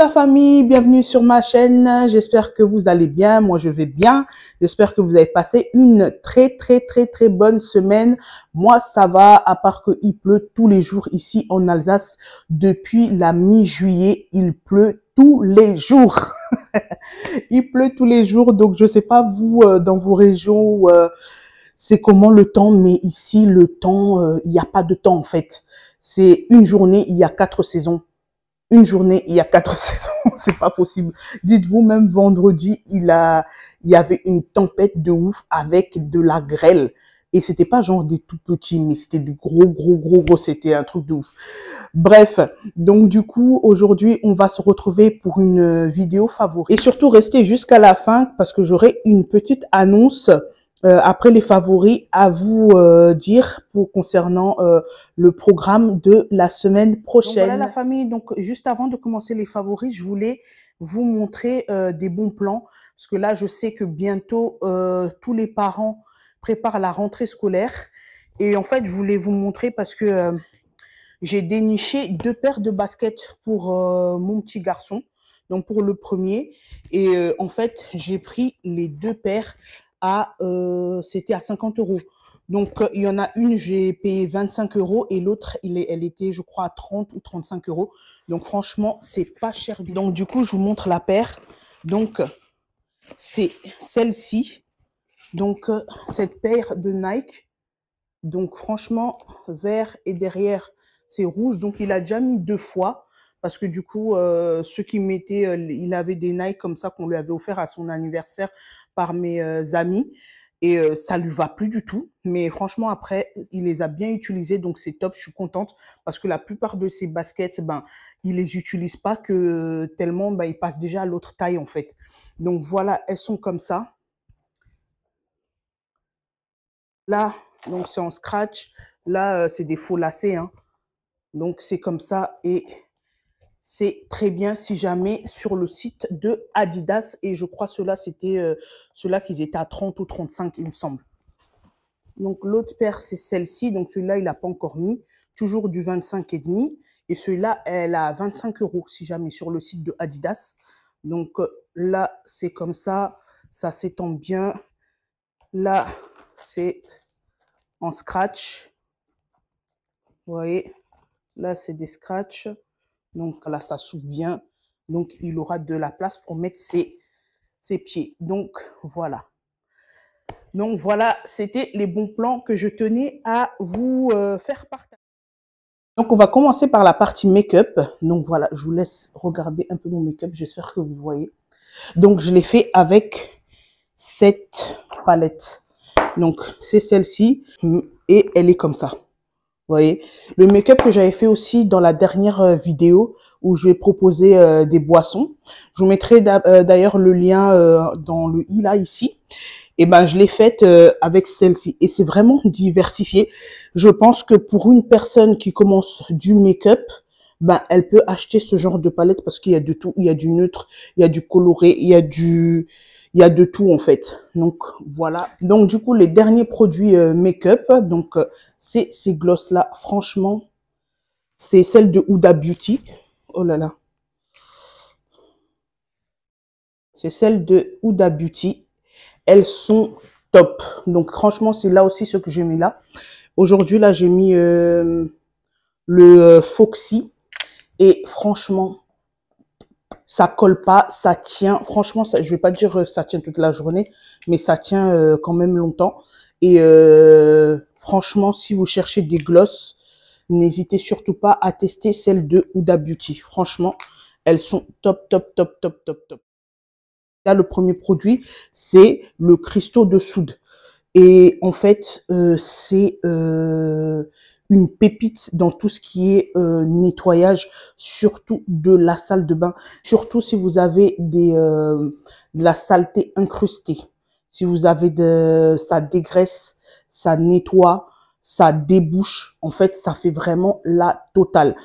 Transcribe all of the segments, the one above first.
la famille, bienvenue sur ma chaîne. J'espère que vous allez bien. Moi, je vais bien. J'espère que vous avez passé une très bonne semaine. Moi, ça va, à part qu'il pleut tous les jours ici en Alsace. Depuis la mi-juillet, il pleut tous les jours. Il pleut tous les jours. Donc, je sais pas vous, dans vos régions, c'est comment le temps. Mais ici, le temps, il n'y a pas de temps en fait. C'est une journée, il y a 4 saisons. Une journée, il y a 4 saisons, c'est pas possible. Dites-vous, même vendredi, il y avait une tempête de ouf avec de la grêle. Et c'était pas genre des tout petits, mais c'était des gros, c'était un truc de ouf. Bref, donc du coup, aujourd'hui, on va se retrouver pour une vidéo favorite. Et surtout, restez jusqu'à la fin parce que j'aurai une petite annonce après les favoris à vous dire concernant le programme de la semaine prochaine. Donc voilà la famille, donc juste avant de commencer les favoris, je voulais vous montrer des bons plans parce que là je sais que bientôt tous les parents préparent la rentrée scolaire et en fait je voulais vous montrer parce que j'ai déniché 2 paires de baskets pour mon petit garçon, donc pour le premier et en fait j'ai pris les 2 paires à c'était à 50 €. Donc il y en a une, j'ai payé 25 € et l'autre elle était je crois à 30 ou 35 €. Donc franchement, c'est pas cher du tout. Donc du coup, je vous montre la paire. Donc c'est celle-ci. Donc cette paire de Nike. Donc franchement, vert et derrière, c'est rouge. Donc il a déjà mis 2 fois parce que du coup, ceux qui mettaient, il avait des Nike comme ça qu'on lui avait offert à son anniversaire par mes amis. Et ça lui va plus du tout. Mais franchement, après, il les a bien utilisés. Donc, c'est top. Je suis contente parce que la plupart de ces baskets, ben, il les utilise pas que tellement, ben, il passe déjà à l'autre taille, en fait. Donc, voilà, elles sont comme ça. Là, donc, c'est en scratch. Là, c'est des faux lacets, hein. Donc, c'est comme ça. Et c'est très bien si jamais sur le site de Adidas. Et je crois ceux-là, c'était ceux-là qu'ils étaient à 30 ou 35, il me semble. Donc, l'autre paire, c'est celle-ci. Donc, celui-là, il n'a pas encore mis. Toujours du 25,5. Et celui-là, elle a 25 € si jamais sur le site de Adidas. Donc, là, c'est comme ça. Ça s'étend bien. Là, c'est en scratch. Vous voyez, là, c'est des scratchs. Donc, là, ça s'ouvre bien. Donc, il aura de la place pour mettre ses pieds. Donc, voilà. Donc voilà, c'était les bons plans que je tenais à vous faire partager. Donc on va commencer par la partie make-up. Donc voilà, je vous laisse regarder un peu mon make-up. J'espère que vous voyez. Donc je l'ai fait avec cette palette. Donc c'est celle-ci et elle est comme ça. Vous voyez, le make-up que j'avais fait aussi dans la dernière vidéo où je vais proposer des boissons. Je vous mettrai d'ailleurs le lien dans le i là ici. Et ben je l'ai faite avec celle-ci et c'est vraiment diversifié. Je pense que pour une personne qui commence du make-up, ben elle peut acheter ce genre de palette parce qu'il y a de tout, il y a du neutre, il y a du coloré, il y a de tout en fait. Donc voilà. Donc du coup les derniers produits make-up, donc c'est ces glosses là. Franchement, c'est celle de Huda Beauty. Oh là là. C'est celle de Huda Beauty. Elles sont top. Donc franchement, c'est là aussi ce que j'ai mis là. Aujourd'hui, là, j'ai mis le Foxy. Et franchement, ça colle pas, ça tient. Franchement, ça, je vais pas dire que ça tient toute la journée, mais ça tient quand même longtemps. Et franchement, si vous cherchez des glosses, n'hésitez surtout pas à tester celle de Huda Beauty. Franchement, elles sont top. Là, le premier produit, c'est le cristaux de soude. Et en fait, c'est une pépite dans tout ce qui est nettoyage, surtout de la salle de bain. Surtout si vous avez de la saleté incrustée. Si vous avez ça dégraisse, ça nettoie, ça débouche. En fait, ça fait vraiment la totale.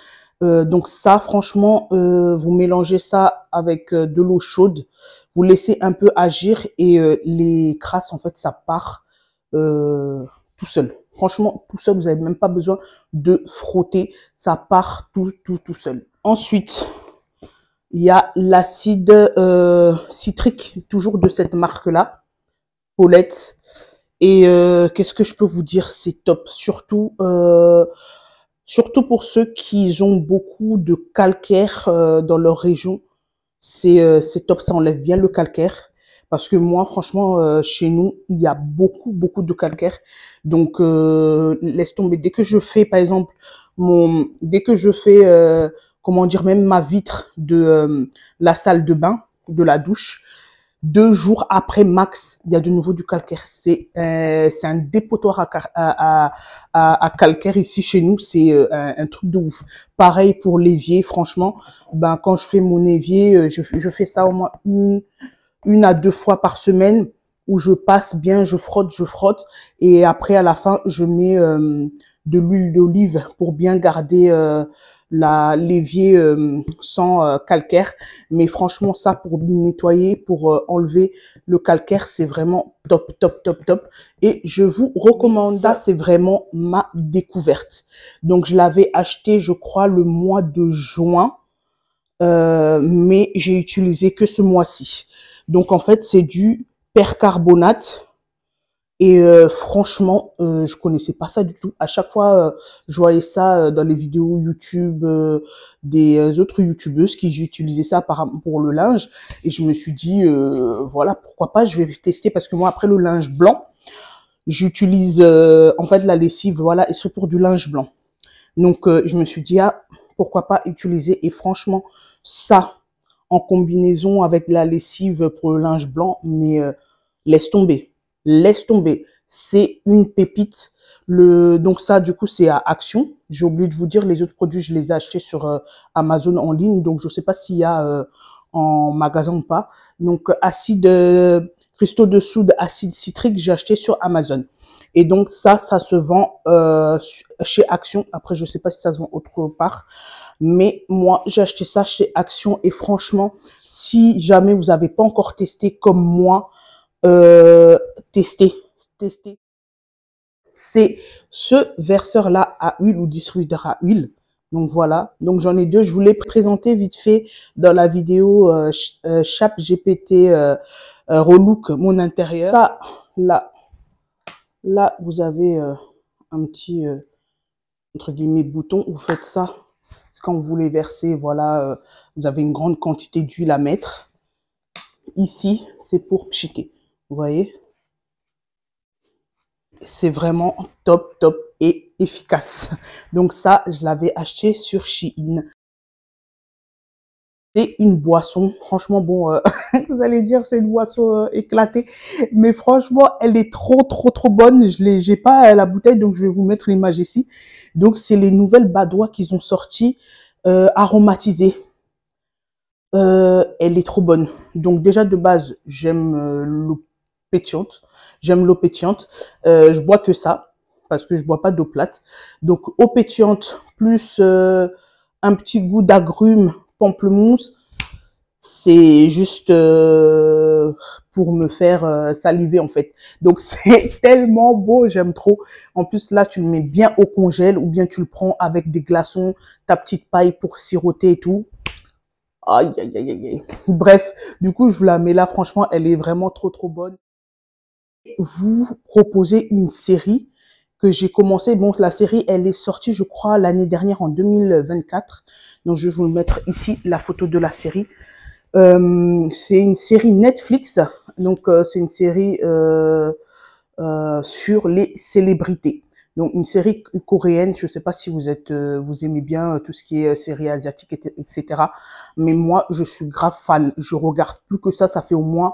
Donc ça, franchement, vous mélangez ça avec de l'eau chaude. Vous laissez un peu agir et les crasses, en fait, ça part tout seul. Franchement, tout seul, vous n'avez même pas besoin de frotter. Ça part tout seul. Ensuite, Il y a l'acide citrique, toujours de cette marque-là, Paulette. Et qu'est-ce que je peux vous dire, c'est top. Surtout pour ceux qui ont beaucoup de calcaire dans leur région. C'est top, ça enlève bien le calcaire. Parce que moi, franchement, chez nous, il y a beaucoup de calcaire. Donc, laisse tomber. Dès que je fais, par exemple, dès que je fais, comment dire, même ma vitre de la salle de bain, de la douche, 2 jours après max, il y a de nouveau du calcaire. C'est un dépotoir à calcaire ici chez nous. C'est un truc de ouf. Pareil pour l'évier, franchement. Ben quand je fais mon évier, je fais ça au moins une à 2 fois par semaine où je passe bien, je frotte. Et après, à la fin, je mets de l'huile d'olive pour bien garder l'évier sans calcaire. Mais franchement, ça, pour nettoyer, pour enlever le calcaire, c'est vraiment top. Et je vous recommande. Ça, c'est vraiment ma découverte. Donc, je l'avais acheté, je crois, le mois de juin. Mais j'ai utilisé que ce mois-ci. Donc en fait, c'est du percarbonate. Et franchement, je connaissais pas ça du tout. À chaque fois, je voyais ça dans les vidéos YouTube des autres youtubeuses qui utilisaient ça pour le linge. Et je me suis dit, voilà, pourquoi pas, je vais tester. Parce que moi, après le linge blanc, j'utilise en fait la lessive, voilà, et c'est pour du linge blanc. Donc, je me suis dit, ah, pourquoi pas utiliser. Et franchement, ça, en combinaison avec la lessive pour le linge blanc, mais laisse tomber. C'est une pépite. Donc ça, du coup, c'est à Action. J'ai oublié de vous dire, les autres produits, je les ai achetés sur Amazon en ligne. Donc, je sais pas s'il y a en magasin ou pas. Donc, cristaux de soude, acide citrique, j'ai acheté sur Amazon. Et donc ça se vend chez Action. Après, je sais pas si ça se vend autre part. Mais moi, j'ai acheté ça chez Action. Et franchement, si jamais vous n'avez pas encore testé comme moi, testez. C'est ce verseur-là à huile ou distributeur à huile. Donc voilà. Donc j'en ai deux. Je vous l'ai présenté vite fait dans la vidéo ChatGPT Relook mon intérieur. Ça, là, vous avez un petit, entre guillemets, bouton. Vous faites ça. C'est quand vous voulez verser, voilà, vous avez une grande quantité d'huile à mettre. Ici, c'est pour pchiquer. Vous voyez? C'est vraiment top et efficace. Donc ça, je l'avais acheté sur Shein. C'est une boisson, franchement, bon, vous allez dire c'est une boisson éclatée, mais franchement, elle est trop bonne. J'ai pas la bouteille, donc je vais vous mettre l'image ici. Donc c'est les nouvelles Badoit qu'ils ont sorties aromatisées. Elle est trop bonne. Donc déjà de base, j'aime l'eau pétillante. J'aime l'eau pétillante. Je bois que ça parce que je bois pas d'eau plate. Donc eau pétillante plus un petit goût d'agrumes, pamplemousse. C'est juste pour me faire saliver en fait. Donc c'est tellement beau, j'aime trop. En plus là, tu le mets bien au congèle ou bien tu le prends avec des glaçons, ta petite paille pour siroter et tout. Aïe. Bref, du coup, je vous la mets là. Franchement, elle est vraiment trop bonne. Vous proposez une série que j'ai commencé. Bon, la série, elle est sortie, je crois, l'année dernière en 2024. Donc, je vais vous mettre ici la photo de la série. C'est une série Netflix. Donc, c'est une série sur les célébrités. Donc une série coréenne, je sais pas si vous aimez bien tout ce qui est série asiatique, etc. Mais moi, je suis grave fan. Je regarde plus que ça fait au moins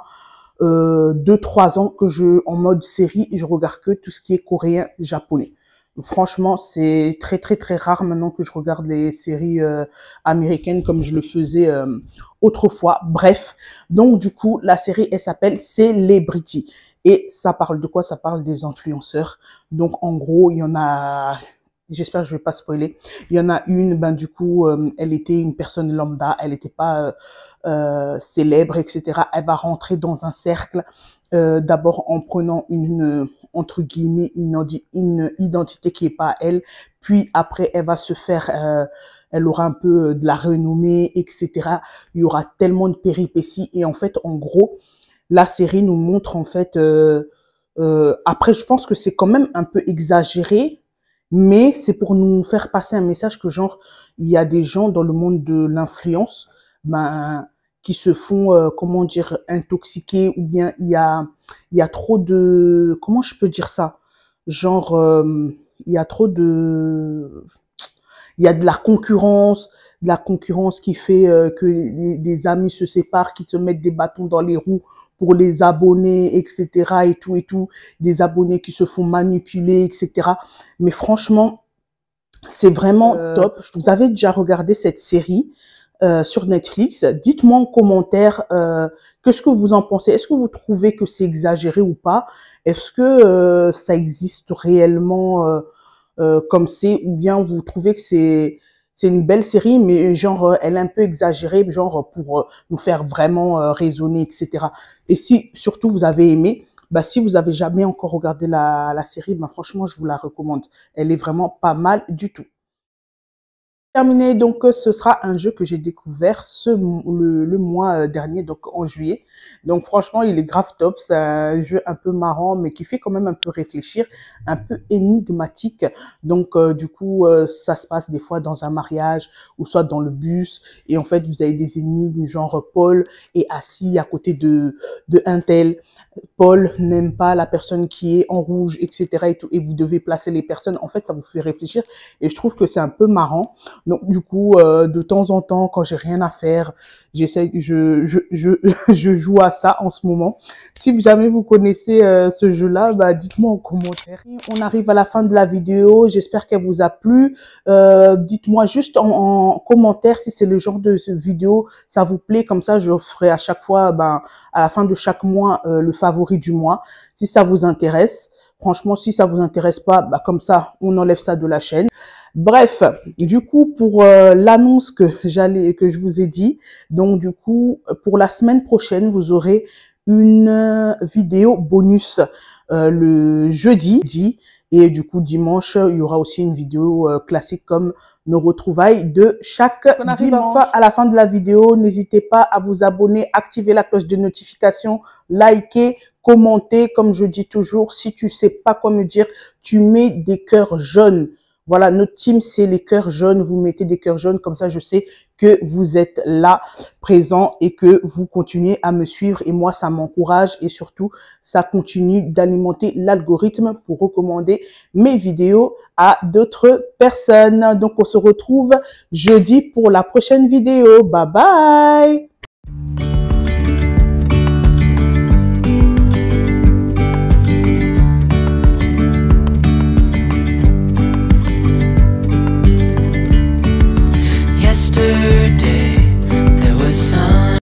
2-3 ans que en mode série, je regarde que tout ce qui est coréen, japonais. Franchement, c'est très rare maintenant que je regarde les séries américaines comme je le faisais autrefois. Bref, donc du coup, la série, elle s'appelle Celebrity. Et ça parle de quoi? Ça parle des influenceurs. Donc en gros, il y en a, j'espère que je vais pas spoiler. Il y en a une, ben du coup, elle était une personne lambda, elle n'était pas célèbre, etc. Elle va rentrer dans un cercle d'abord en prenant entre guillemets, une identité qui est pas elle. Puis après, elle va se faire, elle aura un peu de la renommée, etc. Il y aura tellement de péripéties. Et en fait, en gros, la série nous montre en fait, après, je pense que c'est quand même un peu exagéré, mais c'est pour nous faire passer un message que genre, il y a des gens dans le monde de l'influence, ben, qui se font, comment dire, intoxiquer, ou bien il y a trop de, comment je peux dire ça? Genre, il y a trop de, il y a de la concurrence qui fait que des amis se séparent, qui se mettent des bâtons dans les roues pour les abonnés, etc. et tout, des abonnés qui se font manipuler, etc. Mais franchement, c'est vraiment top. Vous avez déjà regardé cette série sur Netflix? Dites-moi en commentaire qu'est-ce que vous en pensez. Est-ce que vous trouvez que c'est exagéré ou pas? Est-ce que ça existe réellement comme c'est, ou bien vous trouvez que c'est une belle série, mais genre elle est un peu exagérée, genre pour nous faire vraiment raisonner, etc. Et si surtout vous avez aimé, bah si vous avez jamais encore regardé la série, bah franchement je vous la recommande. Elle est vraiment pas mal du tout. Terminé, donc ce sera un jeu que j'ai découvert le mois dernier, donc en juillet. Donc franchement, il est grave top. C'est un jeu un peu marrant, mais qui fait quand même un peu réfléchir, un peu énigmatique. Donc du coup, ça se passe des fois dans un mariage ou soit dans le bus. Et en fait, vous avez des énigmes genre Paul est assis à côté de un tel. Paul n'aime pas la personne qui est en rouge, etc. et tout. Et vous devez placer les personnes. En fait, ça vous fait réfléchir. Et je trouve que c'est un peu marrant. Donc du coup, de temps en temps, quand j'ai rien à faire, je joue à ça en ce moment. Si jamais vous connaissez ce jeu-là, bah dites-moi en commentaire. On arrive à la fin de la vidéo. J'espère qu'elle vous a plu. Dites-moi juste en commentaire si c'est le genre de vidéo ça vous plaît. Comme ça, je ferai à chaque fois, ben à la fin de chaque mois, le favori du mois. Si ça vous intéresse. Franchement, si ça vous intéresse pas, bah comme ça, on enlève ça de la chaîne. Bref, du coup, pour l'annonce que je vous ai dit, donc du coup, pour la semaine prochaine, vous aurez une vidéo bonus le jeudi, et du coup dimanche, il y aura aussi une vidéo classique comme nos retrouvailles de chaque dimanche. Enfin à la fin de la vidéo, n'hésitez pas à vous abonner, activer la cloche de notification, liker, commenter. Comme je dis toujours, si tu sais pas quoi me dire, tu mets des cœurs jaunes. Voilà, notre team, c'est les cœurs jaunes. Vous mettez des cœurs jaunes, comme ça, je sais que vous êtes là, présent, et que vous continuez à me suivre. Et moi, ça m'encourage, et surtout, ça continue d'alimenter l'algorithme pour recommander mes vidéos à d'autres personnes. Donc, on se retrouve jeudi pour la prochaine vidéo. Bye bye!